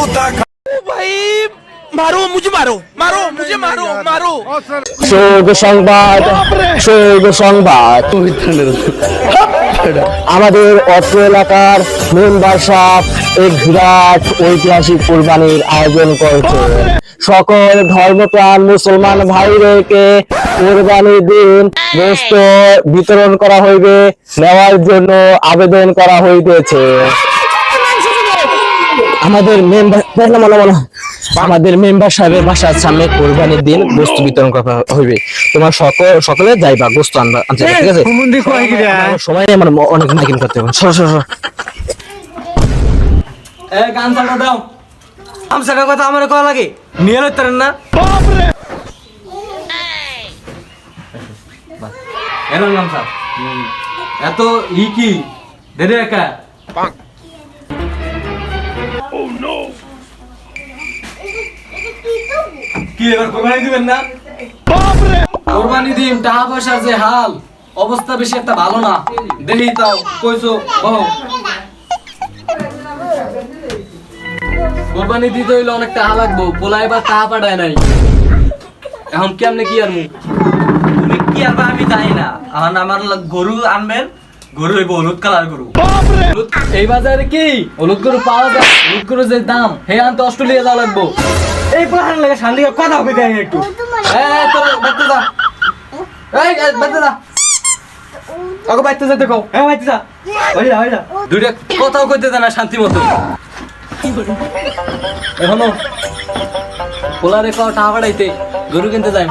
भाई मारो मुझे मारो मारो मुझे मारो मारो সংবাদ আমাদের অত্র এলাকার মেম্বার সাহেব এক বিরাট ঐতিহাসিক কুরবানির আয়োজন করেছে। সকল ধর্মপ্রাণ মুসলমান ভাইদেরকে কুরবানির দিন গোশত বিতরণ করা হইবে, নেওয়ার জন্য আবেদন করা হইতেছে। আমাদের মেম্বার সাহেবের বাসার সামনে কোরবানির দিন গোশত বিতরণ করা হইবে। তোমার সকলে যাইবা গোশত আনবা, ঠিক আছে? সময় নেই, আমার অনেক মাইকিং করতে হবে। গান চাটা দাও। আমসাটার কথা আমার কয়া লাগে, নিয়ে লইতেন না। এরকম গামছা এত কি দেরে একা কি এবার কোরবানি দিবেন না? কোরবানি দিন, টাকা পয়সার যে হাল অবস্থা বেশি একটা ভালো না। দেখি তাও কইছো বহু কোরবানি দিতে হইলে অনেক টাকা লাগবো, পোলা এবার টাকা পাঠায় নাই। এখন কেমনে কি আর তুমি কি আনবা আমি জানি না। এখন আমার গরু আনবেন, গরু হইব হলুদ কালার গরু। এই বাজারে কি হলুদ গরু পাওয়া যায়? হলুদ গরুর যে দাম, হে আনতে অস্ট্রেলিয়া যাওয়া লাগবো। এই পোলাহান লাগে শান্তি কথা হবে দেয় একটু। তোর বাচ্চা যা, এই বাচ্চা যা, আগে বাচ্চা যা, দেখো হ্যাঁ বাচ্চা যা, হইলা দুইটা কথাও কইতে দেয় না শান্তি মতো। এখনো পোলারে পাও টাকা পাঠাইতে গরু কিনতে যাই,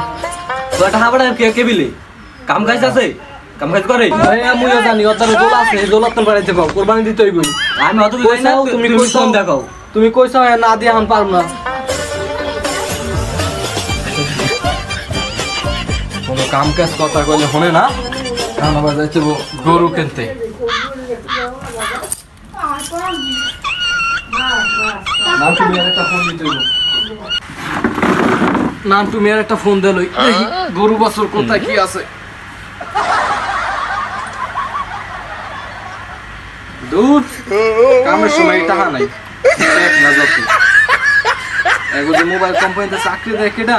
টাকা পাঠায় কে বিলে? কাম কাজ আছে, কাম কাজ করে। আমিও জানি ওদের জোল আছে, জোল আপনার বাড়িতে পাও, কোরবানি দিতে হইব। আমি অত বুঝাই না, তুমি কইছো দেখো, তুমি কইছো না দিয়ে এখন পারব না। কোনো কাম কাজ কথা কইলে হনে না, কারণ আবার যাইতে গরু কিনতে। নাম তুমি আর একটা ফোন দিলই, গরু বছর কোথায় কি আছে। দূর কামের সময় টাকা নাই, মোবাইল কোম্পানিতে চাকরি দেয় কেডা?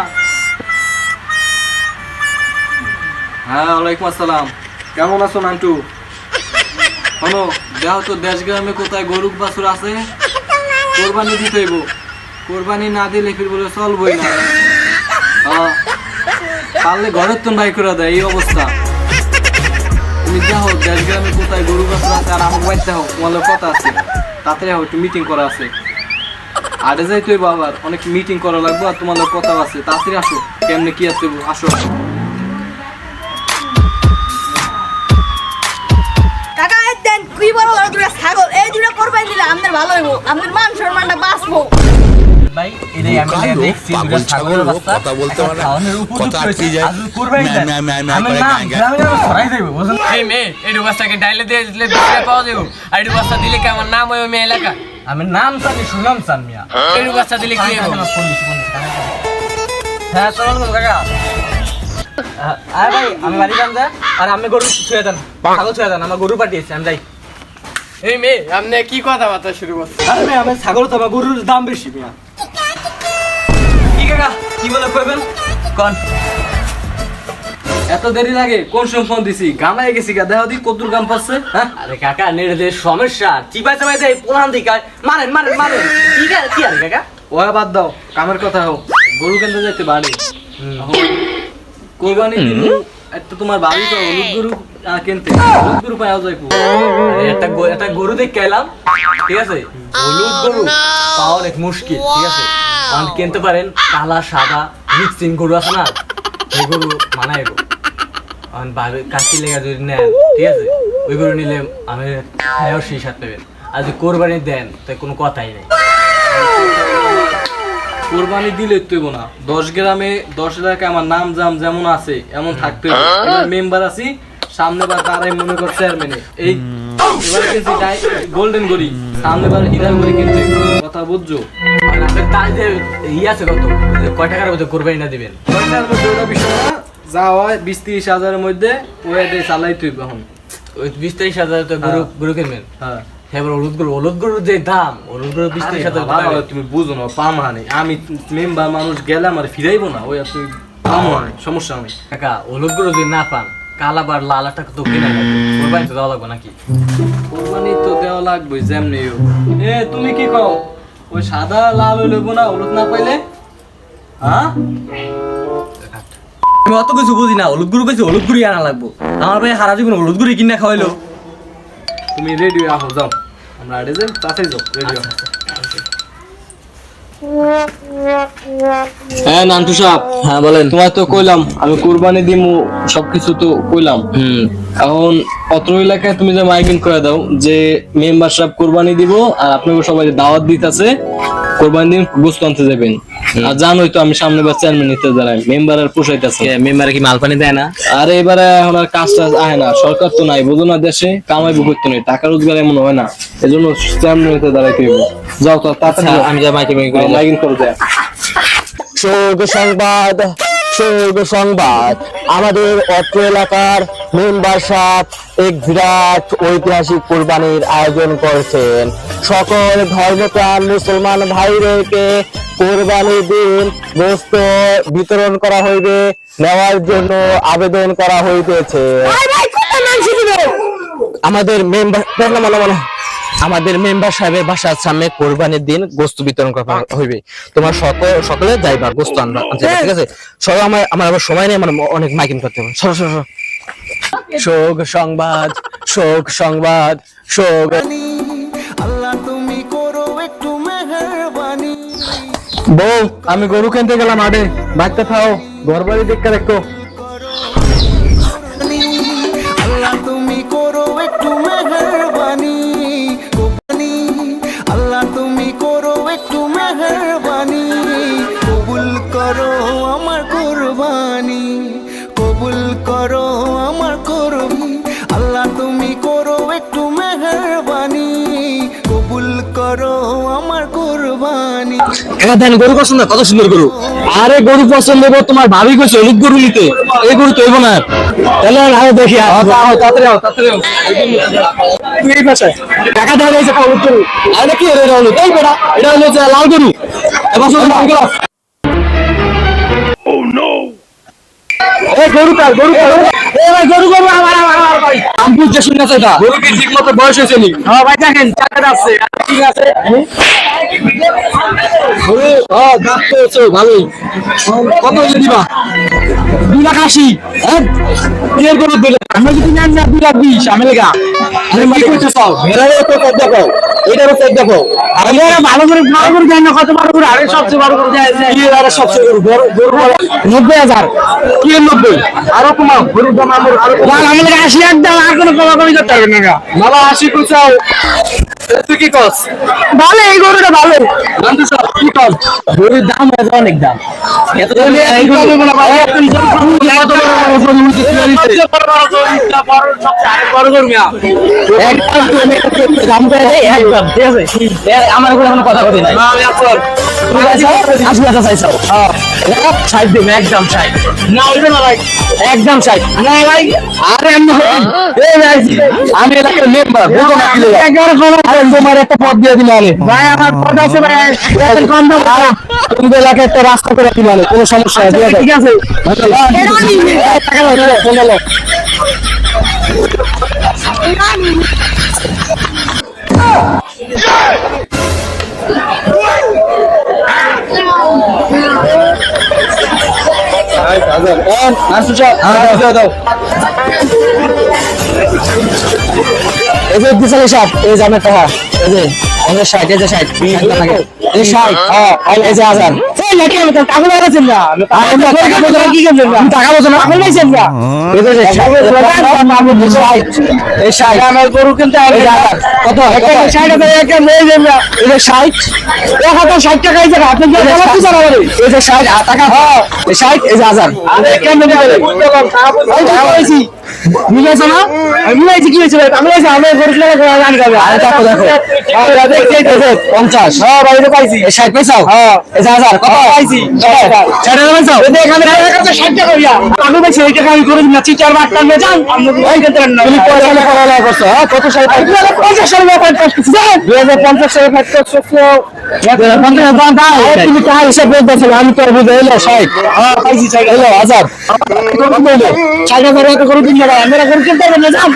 হ্যাঁ ওয়ালাইকুম আসসালাম, কেমন আছো নান্টু? শোনো দেহ তো দেশ গ্রামে কোথায় গরু বাছুর আছে, কোরবানি দিতে হইব। কোরবানি না দিলে ফির বলে চলবই না। পারলে ঘরের তো বাই করে দেয়, এই অবস্থা। তুমি দেখো দেশ গ্রামে কোথায় গরু বাছুর আছে, আর আমার বাড়িতে হোক তোমার কথা আছে, তাতে হোক একটু মিটিং করা আছে। আরে যাই তুই বাবার অনেক মিটিং করা লাগবে, আর তোমার কথা আছে, তাড়াতাড়ি আসো। কেমনে কি আছে আসো। ছাগল এই দুটো কোরবানি দিলে আমাদের ভালো হইব, আমাদের মান সম্মানটা বাঁচবো। ভাই এটাই আমি দেখছি, দুটো ছাগলের বাচ্চা কথা বলতে পারে না, কথা আটকে যায়। কোরবানি দেন আমি না গ্রামে ছড়াই দেব, বুঝুন? এই মে এই বাচ্চাকে ডাইলে দিয়ে দিলে বিক্রি পাওয়া যাবে, আর এই বাচ্চা দিলে কি আমার নাম হয় মে এলাকা? আমি নাম জানি, শুনাম চান মিয়া। এই বাচ্চা দিলে কি হবে? হ্যাঁ চলুন কাকা। আরে ভাই আমি বাড়ি যান যা, আর আমি গরু ছুঁয়ে দেন, ছাগল ছুঁয়ে দেন, আমার গরু পাঠিয়েছে, আমি যাই। এই মে আপনি কি কথাবার্তা শুরু করছেন? আরে ভাই আমি ছাগল তো, আমার গরুর দাম বেশি মিয়া। কি কাকা কি বলে কইবেন কোন? এত দেরি লাগে? কোন সময় ফোন দিছি? গামায় গেছি গা, দেখো দি কতদূর গাম পাচ্ছে। হ্যাঁ আরে কাকা নেড়ে সমস্যা, চিপাই চাপাই দেয় পোলাহান দিকে মারেন মারেন মারেন। কি আরে কাকা ওয়া বাদ দাও, কামের কথা হোক। গরু কিনতে যাইতে বাড়ি কোরবানি দিন, একটা তোমার বাড়ি তো হলুদ গরু কিনতে, হলুদ গরু পাওয়া যায়। একটা গরু দেখে এলাম, ঠিক আছে? হলুদ গরু পাওয়া অনেক মুশকিল, ঠিক আছে? কিনতে পারেন কালা সাদা মিক্সিং গরু আছে না, সেই গরু মানায় কাশি লেগে যদি নেন, ঠিক আছে? ওই গরু নিলে আমি খাইও সেই সাথ পাবেন। আর যদি কোরবানি দেন তাই কোনো কথাই নেই। কোরবানি দিলে তুইব না, 10 গ্রামে 10 এলাকায় আমার নাম জাম যেমন আছে এমন থাকতে হবে। মেম্বার আছি সামনে বার তারাই মনে কর চেয়ারম্যানে, এই এবারে কিনছি গোল্ডেন গড়ি, সামনে বার হীরার গড়ি কিনছি, কথা বুঝছো? তাই যে আছে কত, কয় টাকার মধ্যে কোরবানি না দিবেন? পয়সার মধ্যে ওটা বিষয় না, যা হয় 20-30 হাজারের মধ্যে ওই চালাই তুই। এখন ওই 20-30 হাজার তো গরু কিনবেন। হ্যাঁ এবার হলুদ গরুর যে দাম হলুদ গরুর 20 সাথে তুমি বুঝো না পামানি আমি মেম্বার মানুষ গেলাম আর ফিরাইবো না ওই তুমি পামানি সমস্যা নেই কাকা হলুদ গরু যদি না পান কালাবার লাল টাকা তো কিনা লাগবে কোরবানি তো দেওয়া লাগবে নাকি কোরবানি তো দেওয়া লাগবে যেমনি হোক। তুমি কি কও ওই সাদা লাল হইলেবো না হলুদ না পাইলে হ্যাঁ আমি অত কিছু বুঝি না হলুদ গরু কইছি হলুদ গরুই আনা লাগবো আমার ভাই সারা জীবন হলুদ গরুই কিনা খাওয়াইলো তুমি রেডি আহো যাও আমরা আড়ে যাই তাতেই যাও রেডি আহো হ্যাঁ নান্টু সাহেব হ্যাঁ বলেন তোমার তো কইলাম আমি কুরবানি দিমু সবকিছু তো কইলাম এখন অত্র এলাকায় তুমি যে মাইকিং করে দাও যে মেম্বার সাহেব কুরবানি দিব আর আপনাকে সবাই দাওয়াত দিতেছে কুরবানি দিন গোস্ত আনতে যাবেন আর জানোই তো আমি সামনে বার চেয়ারম্যান নিতে দাঁড়াই মেম্বার আর পোষাইতেছে মেম্বারে কি মাল পানি দেয় না আর এবারে এখন আর কাজটা আয় না সরকার তো নাই বুঝো না দেশে কামাইবো করতে নেই টাকা রোজগার এমন হয় না এজন্য চেয়ারম্যান নিতে দাঁড়াইতে হইব যাও তো তাড়াতাড়ি যাও। আমি যা মাইকে মাইকিং করে দেয় শোক সংবাদ, শোক সংবাদ। আমাদের অত্র এলাকার মেম্বার সাহেব এক বিরাট ঐতিহাসিক কুরবানির আয়োজন করছেন। সকল ধর্মপ্রাণ মুসলমান ভাইদেরকে কুরবানির দিন গোশত বিতরণ করা হইবে, নেওয়ার জন্য আবেদন করা হইতেছে। আমাদের মেম্বার সাহেবের বাসার সামনে কোরবানির দিন গোস্ত বিতরণ করা হইবে। তোমার সকলে যাইবা গোস্ত আনবা, ঠিক আছে? সরো, আমার আবার সময় নেই, আমার অনেক মাইকিং করতে হবে। সরো সরো সরো। শোক সংবাদ, শোক সংবাদ, শোক। আল্লাহ তুমি করো একটু মেহেরবানি। বউ আমি গরু কিনতে গেলাম আড়ে বাচ্চা খাও ঘর বাড়ি দেখতে দেখো আল্লাহ তুমি করো একটু মেহেরবানি। আল্লাহ তুমি করো একটু মেহেরবানি। কবুল করো আমার কুরবানি, কবুল করো আমার কুরবানি। আল্লাহ তুমি করো একটু মেহেরবানি, কবুল করো আমার কুরবানি। গরু পছন্দ, কত সুন্দর গরু। আরে গরু পছন্দ হবে, তোমার ভাবি কইছে হলুদ গরু নিতে, এই গরু তো হইব না। তাহলে আরো দেখি, তাড়াতাড়ি এই পাশে টাকা দেওয়া হয়েছে হলুদ গরু। আরে কি এটা হলুদ, এই বেটা এটা হলো যে লাল গরু। এবার শুধু লাল গরু। এই গরু কার, গরু কার, এই ভাই গরু গরু আমার ভাই। আমি বুঝতে শুনতেছি এটা গরু কি ঠিক মতো বয়স হয়েছে নি? হ্যাঁ ভাই দেখেন চাকা আছে, ঠিক আছে। ভালোই কত দিবা? 2,80,000। আমরা যদি নেন না 2,20,000 আমি লেগা কি করতে চাও? দেখো এটারও চেক দেখো। ভালো করে দেয় না, কত বড় করে? আরে সবচেয়ে বড় করে দেয়, সবচেয়ে বড় 90,000। কি 90? আরো কমাও, গরুর দাম আরো আমি লেগা 80 একদম, আর কোনো কমাকমি করতে পারবেন না। বাবা 80 কোথাও? তুই কি কস? ভালো, এই গরুটা ভালো। বন্ধু সব কি কস? গরুর দাম আছে, অনেক দাম। এত এই গরু বলা ভাই তুমি যত বড় গরু মিয়া একদম দাম করে দেই একদম, ঠিক আছে? আমার কোনো কথা বলি নাই। আমি আপনার তুমি চাইছো 80,000 চাইছো? হ্যাঁ 60 দিন, একদম 60 না হইবে না ভাই, একদম 60 না ভাই। আরে এই ভাই আমি এলাকার মেম্বার, বলবো না দিলে 11 তোমার একটা পদ দিয়ে দিলে আলে ভাই, আমার পদ আছে ভাই, এখন কম দাম। তুমি এলাকায় একটা রাস্তা করে দিলে আলে, কোনো সমস্যা নেই, ঠিক আছে? টাকা দাও, ফোন দাও। এই যে দিশালি সাহেব, এই যে আমার টাকা, এই যে 60, এই যে 60, এই 60, হ্যাঁ এই যে 1000। গরু কিনতে কত? 60 টাকা। এই যে 60 টাকা, 60 এই যে 1000। মিলাইছো না? আমি মিলাইছি, কি হয়েছে ভাই? আমি বলছি, আমি গরু কিনে গান গাবে। আরে দেখো, দেখো। দেখো, 50। হ্যাঁ, ভাই, এটা পাইছি। 60 পয়সা? হ্যাঁ। 1000 কত পাইছি? 60 পাইছো? দেখ, আমি 60 টাকা হইয়া। আমি বলছি, এই টাকা আমি করে দিচ্ছি, 4 টাকা নিয়ে যান। ওই ক্ষেত্রে না। তুমি কয় সালে পড়ালেখা করছো? হ্যাঁ, কত সালে? 2050 সালে ফাইট করছো। 2050 সালে ফাইট করছো। তুমি টাকা হিসাব করতেছো, আমি তোর বুঝে এলো 60। হ্যাঁ, পাইছি 60 এলো 1000। 60,000 টাকা করে দিন না ভাই, আমরা গরু কিনতে পারবো না, যান।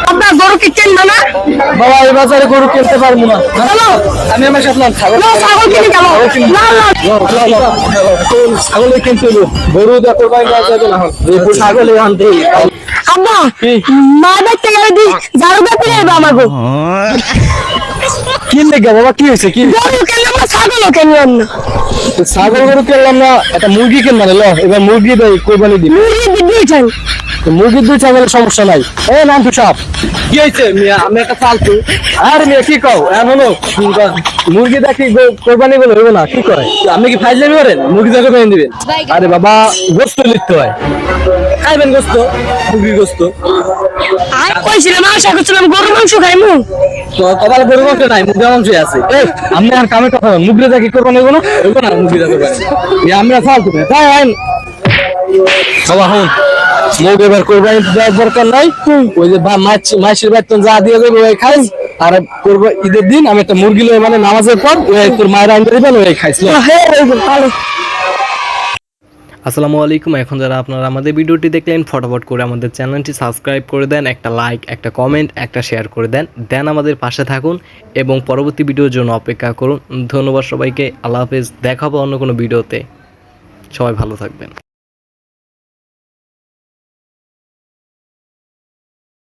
আপনার গরু কি কিনবে না বাবা? এই বাজারে গরু কিনতে পারবো না। আমি আমার সাথে ছাগল কিনে ছাগল কিনতে গরু দেখো ছাগল আনতে। আব্বা মা দেখতে গেলে দি ঝাড়ু দেখতে যাবে আমার গো। কি লেগে বাবা, কি হয়েছে? কি গরু কিনলাম না, ছাগলও কিনলাম না। ছাগল গরু কিনলাম না, একটা মুরগি কিনবা না। এবার মুরগি দেয়, কোরবানি দিই। মুরগি দিবি চাই, মুরগির দুই ছাগলের সমস্যা নাই। এ নাম তো সাপ। কি হয়েছে মিয়া? আমি একটা ফালতু। আর মিয়া কি কও? এমন মুরগি দেখি কোরবানি গুলো হইব না, কি করে? আপনি কি ফাইজলামি করেন? মুরগি দেখে পেয়ে দিবেন? আরে বাবা, গোস্ত লিখতে হয়, খাইবেন গোস্ত, মুরগির গোস্ত। কইছিলাম আশা করছিলাম গরুর মাংস খাইমু, তো কবার গরুর মাংস নাই, মুরগির মাংসই আছে। আপনি আর কামে কথা মুরগি দেখি কোরবানি হইব না? হইব না মুরগি দেখে কোরবানি। আমরা ফালতু তাই আইন বাবা। হুন মুরগি এবার কোরবানি দেওয়ার দরকার নাই। ওই যে মাছের বেতন যা দিয়ে দেবে ওই খাইস। আর করবো ঈদের দিন আমি একটা মুরগি লই, মানে নামাজের পর তোর মায়ের আইন দিবেন, ওই খাইস। আসসালামু আলাইকুম। এখন যারা আপনারা আমাদের ভিডিওটি দেখলেন, ফটাফট করে আমাদের চ্যানেলটি সাবস্ক্রাইব করে দেন, একটা লাইক, একটা কমেন্ট, একটা শেয়ার করে দেন আমাদের পাশে থাকুন এবং পরবর্তী ভিডিওর জন্য অপেক্ষা করুন। ধন্যবাদ সবাইকে। আল্লাহ হাফেজ। দেখাবো অন্য কোনো ভিডিওতে। সবাই ভালো থাকবেন।